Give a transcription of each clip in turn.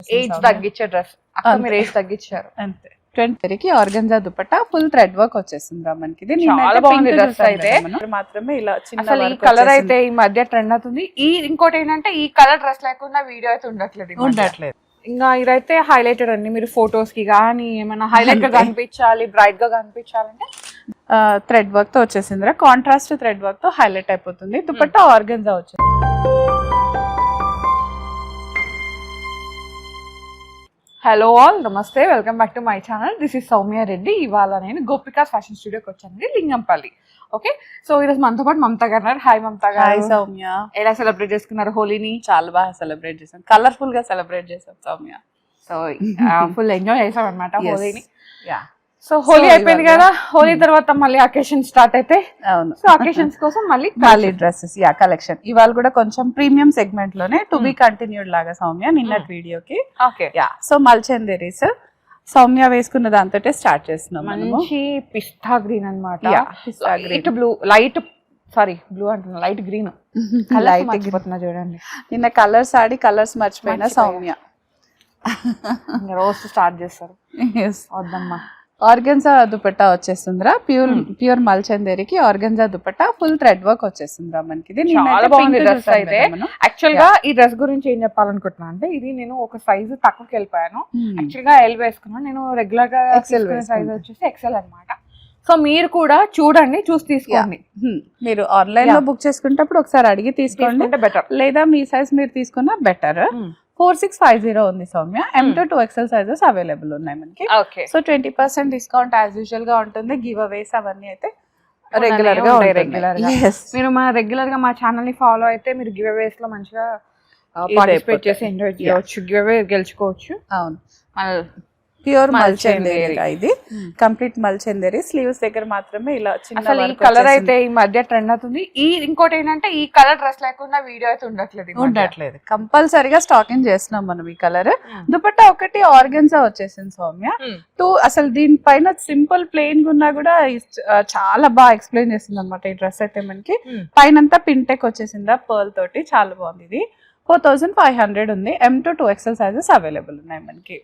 వచ్చేసింది. ఏజ్ తగ్గించే డ్రెస్ అక్క మీరు ఏజ్ తగ్గించారు అంతే. 20 organza dupatta full thread work వచ్చేసింది మనకి. ఇది చాలా బాగుంది డ్రెస్ అయితే మాత్రమే ఇలా చిన్న అసలు ఈ కలర్ అయితే ఈ మధ్య ట్రెండ్ అవుతుంది. ఇంకోటి ఏంటంటే ఈ కలర్ డ్రెస్ లేకుండా వీడియో అయితే ఉండట్లేదు. ఇంకా ఇదైతే హైలైటెడ్ అండి. మీరు ఫొటోస్ కి కానీ ఏమైనా హైలైట్ గా కనిపించాలి, బ్రైట్ గా కనిపించాలంటే థ్రెడ్ వర్క్ తో వచ్చేసింది. కాంట్రాస్ట్ థ్రెడ్ వర్క్ తో హైలైట్ అయిపోతుంది. దుపట్టా ఆర్గన్జా వచ్చింది. హలో ఆల్, నమస్తే, welcome back to my channel. This is Soumya Reddy. ఇవాళ నేను గోపికాస్ ఫ్యాషన్ స్టూడియోకి వచ్చానండి, లింగంపల్లి. ఓకే, సో ఈరోజు మనతో పాటు మమతా గారు ఉన్నారు. హాయ్ మమతా గారు. హాయ్ సౌమ్య. ఎలా సెలబ్రేట్ చేసుకున్నారు హోలీని? చాలా బాగా సెలబ్రేట్ చేసాం, కలర్ఫుల్ గా సెలబ్రేట్ చేసాం సౌమ్య. సో ఫుల్ ఎంజాయ్ చేసాం అనమాట హోలీని. యా, సో హోలీ అయిపోయింది కదా, హోలీ తర్వాత మళ్ళీ అకేషన్ స్టార్ట్ అయితే. అవును, సో అకేషన్స్ కోసం మళ్ళీ డ్రెస్సెస్ కలెక్షన్. ఇవాళ కూడా కొంచెం ప్రీమియం సెగ్మెంట్ లోనే టు బి కంటిన్యూడ్ లాగా సౌమ్య నిన్నటి వీడియోకి. ఓకే, యా, సో మల్చందేరీస్ సౌమ్య వేసుకున్న దాంతో స్టార్ట్ చేస్తున్నాం. మంచి పిస్తా గ్రీన్ అనమాట. లైట్ బ్లూ, బ్లూ అంటున్నా, లైట్ గ్రీన్. లైట్ అయిపోతున్నా చూడండి. నిన్న కలర్స్ ఆడి కలర్స్ మర్చిపోయినా సౌమ్య. రోజు స్టార్ట్ చేస్తారు. వద్దమ్మా. ఆర్గన్జా దుపట్టా వచ్చేస్తుందిరా, ప్యూర్ మల్చందేరికి organza dupatta full thread work వచ్చేస్తుందిరా మనకి. ఇది చాలా బాగుంది డ్రెస్ అయితే. యాక్చువల్ గా ఈ డ్రెస్ గురించి ఏం చెప్పాలనుకుంటున్నా అంటే, ఇది నేను ఒక సైజు తక్కువకి వెళ్ళిపోయాను. యాక్చువల్ గా ఎల్ వేసుకున్నాను నేను, రెగ్యులర్ గా సైజ్ వచ్చేసి ఎక్సెల్ అనమాట. సో మీరు కూడా చూడండి, చూసి తీసుకోండి. మీరు ఆన్లైన్ లో బుక్ చేసుకునేటప్పుడు ఒకసారి అడిగి తీసుకోండి బెటర్, లేదా మీ సైజ్ మీరు తీసుకున్నా బెటర్. 4650 ఉంది Soumya. M2 to XL sizes available ఉన్నాయి మనకి. సో 20% డిస్కౌంట్ యాజ్ యూజువల్ గా ఉంటుంది. గివ్ అవేస్ అవన్నీ అయితే రెగ్యులర్ గా మీరు రెగ్యులర్ గా మా ఛానల్ ని ఫాలో అయితే మీరు గివ్ అవేస్ లో మంచిగా పార్టిసిపేట్ చేసి ఎంజాయ్ చేయవచ్చు, గివ్ అవే గెలుచుకోవచ్చు. అవును, ప్యూర్ మల్చందేరి. ఇది కంప్లీట్ మల్చందేరి. స్లీవ్స్ దగ్గర మాత్రమే ఇలా చిన్న. అసలు ఈ కలర్ అయితే ఈ మధ్య ట్రెండ్ అవుతుంది. ఇంకోటి ఏంటంటే ఈ కలర్ డ్రెస్ లేకుండా వీడియో అయితే ఉండట్లేదు. కంపల్సరీగా స్టాకింగ్ చేస్తున్నాం మనం ఈ కలర్. దుపట్టా ఒకటి ఆర్గన్జా వచ్చేసింది సౌమ్య. అసలు దీనిపైన సింపుల్ ప్లెయిన్ ఉన్నా కూడా చాలా బాగా ఎక్స్ప్లెయిన్ చేస్తుంది అనమాట ఈ డ్రెస్ అయితే మనకి. పైన పిన్టెక్ వచ్చేసిందా పర్ల్ తోటి, చాలా బాగుంది. ఇది 4500 ఉంది. M2 to XL sizes available ఉన్నాయి మనకి.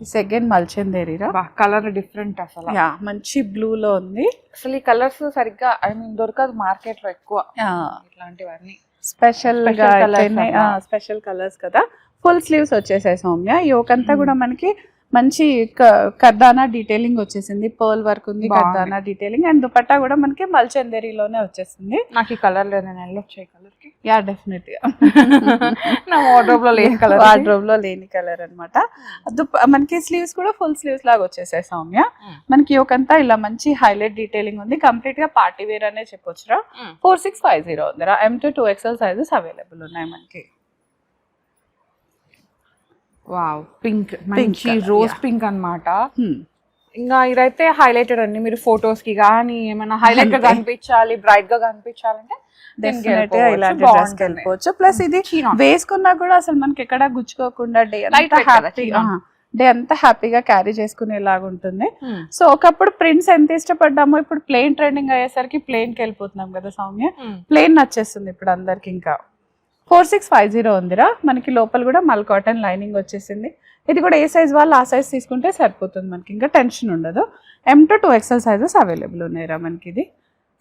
సెకండ్ మల్చందేరిరా, కలర్ డిఫరెంట్ అసలు. మంచి బ్లూ లో ఉంది. అసలు ఈ కలర్స్ సరిగ్గా దొరకదు మార్కెట్ లో ఎక్కువ ఇట్లాంటివన్నీ. స్పెషల్ కలర్స్ కదా. ఫుల్ స్లీవ్స్ వచ్చేసాయి సౌమ్య. యోకంతా కూడా మనకి మంచి కర్దానా డీటెయిలింగ్ వచ్చేసింది, పర్ల్ వర్క్ ఉంది, కర్దానా డీటెయిలింగ్. అండ్ దుపట్టా కూడా మనకి మల్చందేరిలోనే వచ్చేసింది. నాకు ఈ కలర్ లేదు, నేను వెళ్ళొచ్చే కలర్ కి. యా, డెఫినెట్ గా నా వార్డ్రోబ్ లో లేని కలర్ అనమాట. మనకి స్లీవ్స్ కూడా ఫుల్ స్లీవ్స్ లాగా వచ్చేసాయి సౌమ్య. మనకి యోకంతా ఇలా మంచి హైలైట్ డీటెయిలింగ్ ఉంది. కంప్లీట్ గా పార్టీ వేర్ అనే చెప్పొచ్చురా. 4650 ఉందిరా. M2 to XL sizes available ఉన్నాయి మనకి. వావ్, పింక్, మంచి రోజ్ పింక్ అన్నమాట. ఇంకా ఇదైతే హైలైటెడ్ అండి. మీరు ఫొటోస్ కి కానీ ఏమైనా హైలైట్ గా కనిపించాలి, బ్రైట్ గా కనిపించాలంటే ఇలాంటి డ్రెస్ వెళ్ళిపోవచ్చు. ప్లస్ ఇది వేసుకున్నా కూడా అసలు మనకి ఎక్కడ గుచ్చుకోకుండా డే అంతా హ్యాపీగా క్యారీ చేసుకునేలాగా ఉంటుంది. సో ఒకప్పుడు ప్రింట్స్ ఎంత ఇష్టపడ్డామో ఇప్పుడు ప్లెయిన్ ట్రెండింగ్ అయ్యేసరికి ప్లెయిన్ కి వెళ్ళిపోతున్నాం కదా సౌమ్య. ప్లెయిన్ నచ్చేస్తుంది ఇప్పుడు అందరికి. ఇంకా 4650 ఉందిరా మనకి. లోపల కూడా మల్ కాటన్ లైనింగ్ వచ్చేసింది. ఇది కూడా ఏ సైజ్ వాళ్ళు ఆ సైజ్ తీసుకుంటే సరిపోతుంది మనకి, ఇంకా టెన్షన్ ఉండదు. M2 to XL sizes available ఉన్నాయిరా మనకి. ఇది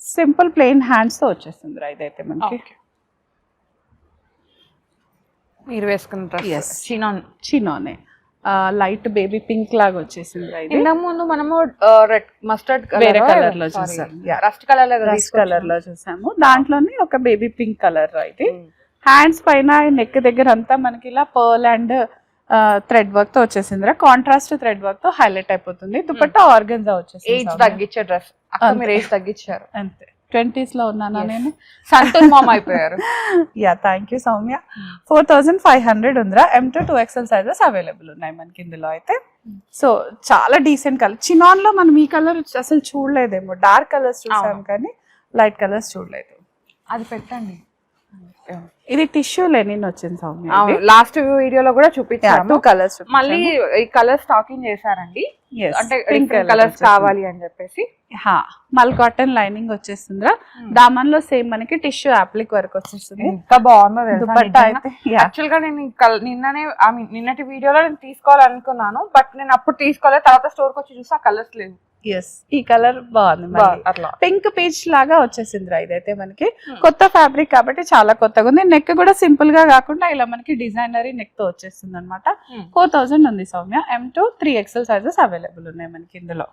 సింపుల్ ప్లెయిన్ హ్యాండ్స్ తో వచ్చేస్తుందిరా ఇదైతే మనకి. మీరు వేసుకున్న చినోనే లైట్ బేబీ పింక్ లాగా వచ్చేసింది. ఇంతకు ముందు మనము మస్టర్డ్ వేరే కలర్ లో చూసాము, రస్ట్ కలర్ లో చూసాము. దాంట్లోనే ఒక బేబీ పింక్ కలర్ ఇది. హ్యాండ్స్ పైన నెక్ దగ్గర అంతా మనకి ఇలా పర్ల్ అండ్ థ్రెడ్ వర్క్ తో వచ్చేసింది. కాంట్రాస్ట్ థ్రెడ్ వర్క్ తో హైలైట్ అయిపోతుంది. దుపట్టా ఆర్గన్జా వచ్చేసింది. ఏజ్ తగ్గించే డ్రెస్ అక్క మీరు ఏజ్ తగ్గించారు. అంతే, 20s లో ఉన్నానా నేను? సంతోష్ మామ అయిపోయారు. Yeah, thank you Soumya. 4500 ఉందిరా. M2 to XL sizes available ఉన్నాయి మనకి ఇందులో అయితే. సో చాలా డీసెంట్ కలర్. చినాన్ లో మనం ఈ కలర్ అసలు చూడలేదేమో. డార్క్ కలర్స్ చూసాం కానీ లైట్ కలర్స్ చూడలేదు. అది పెట్టండి. ఇది టిష్యూ లెనిన్ వచ్చింది సౌమ్య. లాస్ట్ వీడియోలో కూడా చూపించాము. 2 కలర్స్ మళ్ళీ ఈ కలర్ స్టాకింగ్ చేశారండి. అంటే కలర్స్ కావాలి అని చెప్పేసి మల్ కాటన్ లైనింగ్ వచ్చేస్తుందిరా. దామన్ లో సేమ్ మనకి టిష్యూ అప్లిక్ వర్క్ వచ్చేస్తుంది. ఎంత బాగుందో దుపట్టా అయితే యాక్చువల్ గా నేను నిన్ననే నిన్నటి వీడియోలో నేను తీసుకోవాలనుకున్నాను, బట్ నేను అప్పుడు తీసుకోలేదు. తర్వాత స్టోర్ కి వచ్చి చూస్తే ఆ కలర్స్ లేవు. ఈ కలర్ బాగుంది, అట్లా పింక్ పీచ్ లాగా వచ్చేసిందిరా. ఇదైతే మనకి కొత్త ఫ్యాబ్రిక్ కాబట్టి చాలా కొత్తగా ఉంది. నెక్ కూడా సింపుల్ గా కాకుండా ఇలా మనకి డిజైనరీ నెక్ తో వచ్చేస్తుంది అనమాట. 4000 ఉంది Soumya. M2 3XL sizes available ఉన్నాయి మనకి ఇందులో.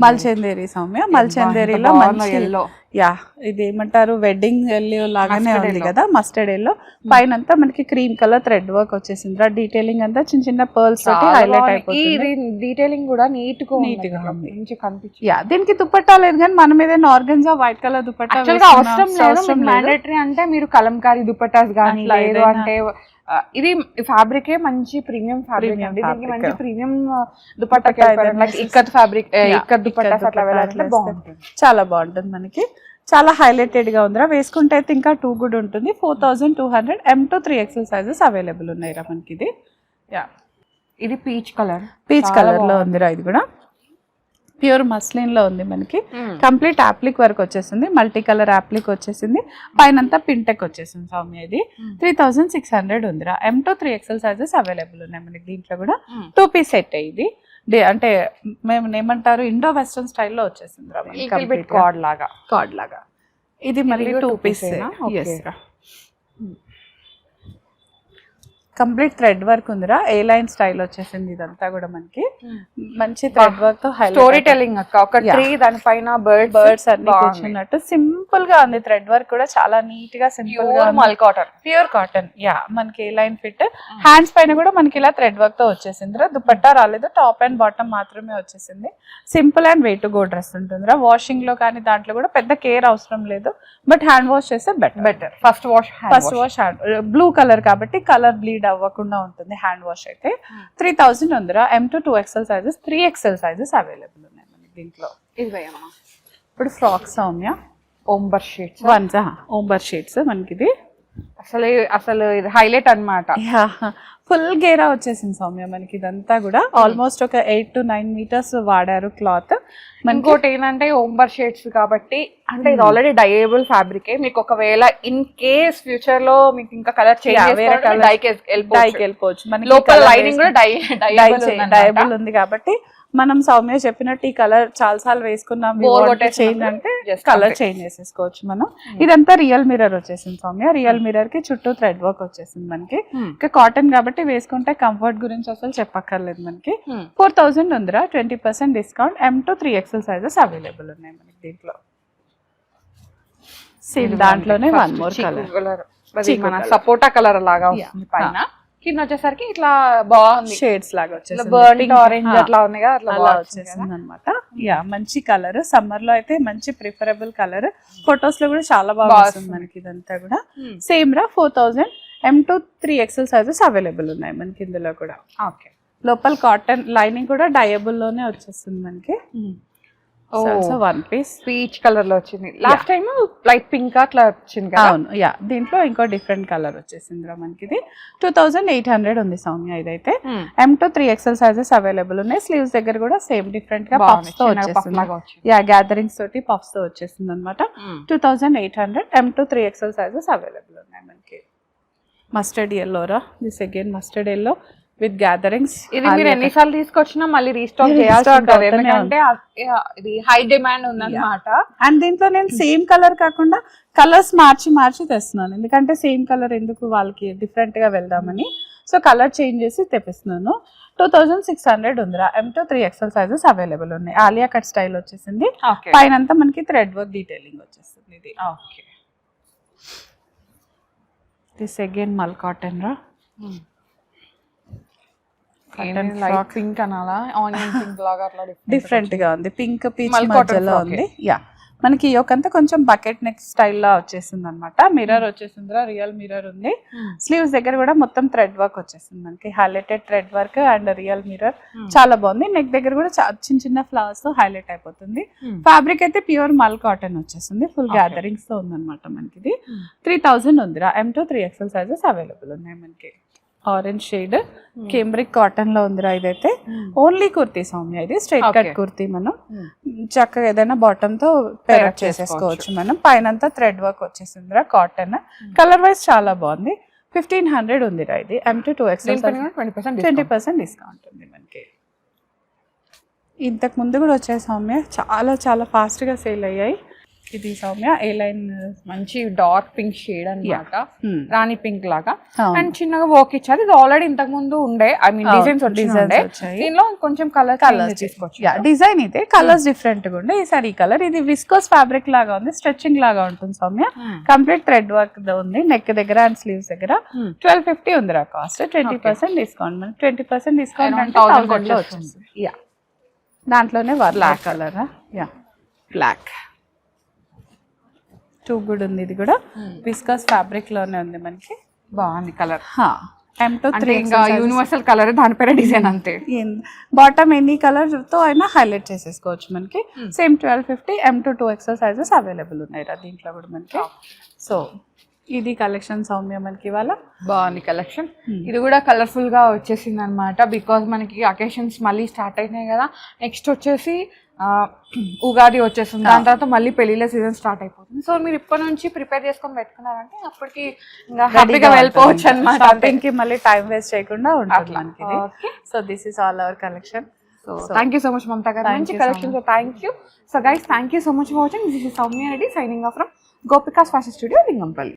మల్చందేరి సౌమ్య, మల్చందేరిలో ఎల్లో, యా ఇది ఏమంటారు వెడ్డింగ్ ఎల్లో లాగానే ఉంది కదా, మస్టర్డ్ ఎల్లో. పైన అంతా మనకి క్రీమ్ కలర్ థ్రెడ్ వర్క్ వచ్చేసిందిరా. డీటెయిలింగ్ అంతా చిన్న చిన్న పర్ల్స్ తోటి హైలైట్ అయిపోతుంది. డీటెయిలింగ్ కూడా నీట్ గా ఉంది. యా దీనికి దుపట్టా లేదు కానీ మనం ఏదైనా ఆర్గన్జా వైట్ కలర్ దుపట్టా అవసరం మ్యాండేటరీ. అంటే మీరు కలంకారీ దుపట్టాస్ గానీ లేదు అంటే ఇది ఫ్యాబ్రిక్ మంచి ప్రీమియం ఫ్యాబ్రిక్ అండి. దీనికి మంచి ప్రీమియం దుపట్టా ఇక్కత్ ఫ్యాబ్రిక్, ఇక్కత్ దుపట్టాస్ అట్లా వెళ్ళాలంటే బాగుంటుంది, చాలా బాగుంటుంది మనకి. చాలా హైలైటెడ్ గా ఉందిరా. వేసుకుంటే అయితే ఇంకా 2 కూడా ఉంటుంది. 4200 M2 3XL సైజెస్ అవైలబుల్ ఉన్నాయిరా మనకి. ఇది ఇది పీచ్ కలర్ లో ఉందిరా. ఇది కూడా ప్యూర్ మస్లిన్ లో ఉంది మనకి. కంప్లీట్ అప్లిక్ వర్క్ వచ్చేసింది, మల్టీ కలర్ అప్లిక్ వచ్చేసింది. పైన అంతా పింటెక్ వచ్చేసింది సౌమ్య. ఇది 3600 ఉందిరా. M2 3XL సైజెస్ అవైలబుల్ ఉన్నాయి మనకి. దీంట్లో కూడా 2 పీస్ సెట్ ఇది. అంటే మేము ఏమంటారు ఇండో వెస్టర్న్ స్టైల్లో వచ్చేసింది కార్డ్ లాగా. ఇది మళ్ళీ 2 పీస్ కంప్లీట్ థ్రెడ్ వర్క్ ఉందిరా. ఏ లైన్ స్టైల్ వచ్చేసింది ఇదంతా కూడా మనకి. మంచి థ్రెడ్ వర్క్ తో స్టోరీ టెల్లింగ్ అక్క. ఒక ట్రీ దానిపైన బర్డ్స్ అన్ని కూర్చున్నట్టు సింపుల్ గా ఉంది. థ్రెడ్ వర్క్ కూడా చాలా నీట్ గా సింపుల్ గా, ప్యూర్ కాటన్. యా మనకి ఏ లైన్ ఫిట్. హ్యాండ్స్ పైన కూడా మనకి ఇలా థ్రెడ్ వర్క్ తో వచ్చేసిందిరా. దుపట్టా రాలేదు, టాప్ అండ్ బాటమ్ మాత్రమే వచ్చేసింది. Simple and way to go dress ఉంటుందిరా. వాషింగ్ లో కానీ దాంట్లో కూడా పెద్ద కేర్ అవసరం లేదు, బట్ హ్యాండ్ వాష్ చేస్తే better. First wash blue colour కాబట్టి కలర్ బ్లీడ్ అవ్వకుండా ఉంటుంది హ్యాండ్ వాష్ అయితే. 3000 ఉందిరా. M2 2XL sizes 3XL sizes available ఉన్నాయి మనకి దీంట్లో. ఇప్పుడు ఫ్రాక్ సౌమ్య ఓంబర్ షీట్స్ మనకి. ఇది అసలు ఇది హైలైట్ అన్నమాట. ఫుల్ గేరా వచ్చేసింది సౌమ్య మనకి. ఇదంతా కూడా ఆల్మోస్ట్ ఒక 8 to 9 meters వాడారు క్లాత్. ఇంకోటి ఏంటంటే ఓంబర్ షేడ్స్ కాబట్టి అంటే ఇది ఆల్రెడీ డైయబుల్ ఫ్యాబ్రిక్. మీకు ఒకవేళ ఇన్ కేస్ ఫ్యూచర్ లో మీకు ఇంకా కలర్ చేంజ్ డైకి వెళ్ళిపోవచ్చు. లోపల లైనింగ్ కూడా డైయబుల్ ఉంది కాబట్టి మనం సౌమ్య చెప్పినట్టు ఈ కలర్ చాలా సార్లు వేసుకున్నాం, చేంజ్ అంటే కలర్ చేంజ్ చేసేసుకోవచ్చు మనం. ఇదంతా రియల్ మిర్రర్ వచ్చేసింది సౌమ్య. రియల్ మిర్రర్ కి చుట్టూ థ్రెడ్ వర్క్ వచ్చేసింది మనకి. ఇంకా కాటన్ కాబట్టి వేసుకుంటే కంఫర్ట్ గురించి అసలు చెప్పక్కర్లేదు మనకి. 4000 ఉందిరా. 20% discount. M2 3XL sizes available ఉన్నాయి మనకి దీంట్లో. సేమ్ దాంట్లోనే వన్ మోర్ కలర్, సపోటా కలర్ లాగా వస్తుంది పైన. కింద వచ్చేసరికి ఇట్లా బాగుంది, షేడ్స్ లాగా వచ్చేసింది. బర్న్ ఆరెంజ్ అట్లా ఉంది కదా, అట్లా వచ్చేసింది అనమాట. యా మంచి కలర్. సమ్మర్ లో అయితే మంచి ప్రిఫరబుల్ కలర్. ఫొటోస్ లో కూడా చాలా బాగా వస్తుంది మనకి. ఇదంతా కూడా సేమ్ రా. 4000 M2 3XL సైజెస్ అవైలబుల్ ఉన్నాయి మనకి ఇందులో కూడా. ఓకే. లోపల కాటన్ లైనింగ్ కూడా డయబుల్ లోనే వచ్చేస్తుంది మనకి. వన్ పీస్ పీచ్ కలర్ లో వచ్చింది. లాస్ట్ టైం లైట్ పింక్ అట్లా వచ్చింది కదా. అవును, యా దీంట్లో ఇంకో డిఫరెంట్ కలర్ వచ్చేసింది మనకి. ఇది 2800 ఉంది సౌమ్య. ఇదైతే M2 3XL సైజెస్ అవైలబుల్ ఉన్నాయి. స్లీవ్స్ దగ్గర కూడా సేమ్ డిఫరెంట్ గా పఫ్స్ తో వచ్చేసింది. యా గ్యాదరింగ్స్ తోటి పఫ్స్ తో వచ్చేసింది అనమాట. 2800 M2 3XL సైజెస్ అవైలబుల్ ఉన్నాయి మనకి. మస్టర్డ్ ఎల్లో రా. This again mustard yellow with gatherings. ఇది మీరు ఎన్నిసార్లు తీసుకొచ్చినా మళ్ళీ రీస్టాక్ చేయాల్సి ఉంటుంది, ఎందుకంటే ఇది హై డిమాండ్ ఉందన్నమాట. అండ్ దీంట్లో నేను సేమ్ కలర్ కాకుండా కలర్స్ మార్చి తెస్తున్నాను, ఎందుకంటే సేమ్ కలర్ ఎందుకు వాళ్ళకి డిఫరెంట్ గా వెళ్దామని. సో కలర్ చేంజ్ చేసి తెప్పిస్తున్నాను. 2600 ఉందిరా. M2 3XL సైజెస్ అవైలబుల్ ఉన్నాయి. ఆలియా కట్ స్టైల్ వచ్చేసింది. పైన అంతా మనకి థ్రెడ్ వర్క్ డీటెయిలింగ్ వచ్చేస్తుంది. ఇది దిస్ అగైన్ మల్ కాటన్ రా. పింక్ అనాలా, ఆనియన్ పింక్ లాగా అట్లా డిఫరెంట్ గా ఉంది. పింక్ పీచ్ మధ్యలో ఉంది. యా మనకి యోకంతా కొంచెం బకెట్ నెక్ స్టైల్ లా వచ్చేసింది అనమాట. మిర్రర్ వచ్చేసిందిరా. రియల్ మిర్రర్ ఉంది. స్లీవ్స్ దగ్గర కూడా మొత్తం థ్రెడ్ వర్క్ వచ్చేసింది మనకి. Highlighted thread work and real mirror చాలా బాగుంది. నెక్ దగ్గర కూడా చిన్న చిన్న ఫ్లవర్స్ తో హైలైట్ అయిపోతుంది. ఫ్యాబ్రిక్ అయితే ప్యూర్ మల్ కాటన్ వచ్చేసింది. ఫుల్ గ్యాదరింగ్స్ తో ఉందన్నమాట మనకి. ఇది 3000 ఉందిరా. M2 3XL సైజెస్ అవైలబుల్ ఉన్నాయి మనకి. ఆరెంజ్ షేడ్ కేంబ్రిక్ కాటన్ లో ఉందిరా ఇదైతే. ఓన్లీ కుర్తీ సౌమ్య, ఇది స్ట్రైట్ కట్ కుర్తీ. మనం చక్కగా ఏదైనా బాటమ్ తో పేరప్ చేసేసుకోవచ్చు మనం. పైన థ్రెడ్ వర్క్ వచ్చేసిందిరా కాటన్. కలర్ వైజ్ చాలా బాగుంది. 1500 ఉందిరా ఇది. M to 2XL 20% డిస్కౌంట్ ఉంది మనకి. ఇంతకు ముందు కూడా వచ్చాయి సౌమ్య, చాలా చాలా ఫాస్ట్ గా సేల్ అయ్యాయి. ఇది సౌమ్య ఏ లైన్ మంచి డార్క్ పింక్ షేడ్ అన్నమాట, రాణి పింక్ లాగా. అండ్ చిన్నగా వర్క్ ఇచ్చారు. ఇది ఆల్రెడీ ఇంతకు ముందు ఉండే, ఐ మీన్ డిజైన్స్ వచ్చాయి. దీనిలో కొంచెం కలర్స్ తీసుకోవచ్చు. డిజైన్ ఇదే, కలర్స్ డిఫరెంట్ గా ఉండే. ఈసారి ఈ కలర్, ఇది విస్కోస్ ఫ్యాబ్రిక్ లాగా ఉంది, స్ట్రెచింగ్ లాగా ఉంటుంది సౌమ్య. కంప్లీట్ థ్రెడ్ వర్క్ ఉంది నెక్ దగ్గర అండ్ స్లీవ్స్ దగ్గర. 1250 ఉందిరా కాస్ట్. 20% డిస్కౌంట్. మనకి 20% డిస్కౌంట్ అంటే 1000 లో వచ్చింది. యా, దాంట్లోనే black colour. Ya, black too good ఉంది. ఇది కూడా విస్కస్ ఫ్యాబ్రిక్ లోనే ఉంది మనకి. బాగుంది colour. M to 3 universal colour, దానిపైన డిజైన్ అంతే. బాటమ్ ఎనీ కలర్ తో అయినా హైలైట్ చేసేసుకోవచ్చు మనకి. Same 1250 M to 2XL sizes available ఉన్నాయి దీంట్లో కూడా మనకి. సో ఇది కలెక్షన్ సౌమ్య మనకి ఇవాళ. బాగుంది కలెక్షన్. ఇది కూడా కలర్ఫుల్ గా వచ్చేసింది అనమాట. బికాస్ మనకి అకేషన్స్ మళ్ళీ స్టార్ట్ అయినాయి కదా. నెక్స్ట్ వచ్చేసి ఉగాది వచ్చేస్తుంది, దాని తర్వాత మళ్ళీ పెళ్లిళ్ళ సీజన్ స్టార్ట్ అయిపోతుంది. సో మీరు ఇప్పటి నుంచి ప్రిపేర్ చేసుకొని పెట్టుకున్నారంటే అప్పటికి ఇంకా హ్యాపీగా వెళ్ళిపోవచ్చు అనమాట. షాపింగ్ కి మళ్ళీ టైం వేస్ట్ చేయకుండా ఉంటుంది మనకి. So this is all our collection. So thank you so much Mamata గారు, మంచి collection. So thank you. So guys, thank you so much for watching. This is Soumya Reddy signing off from Gopika's fashion studio, Lingampalli.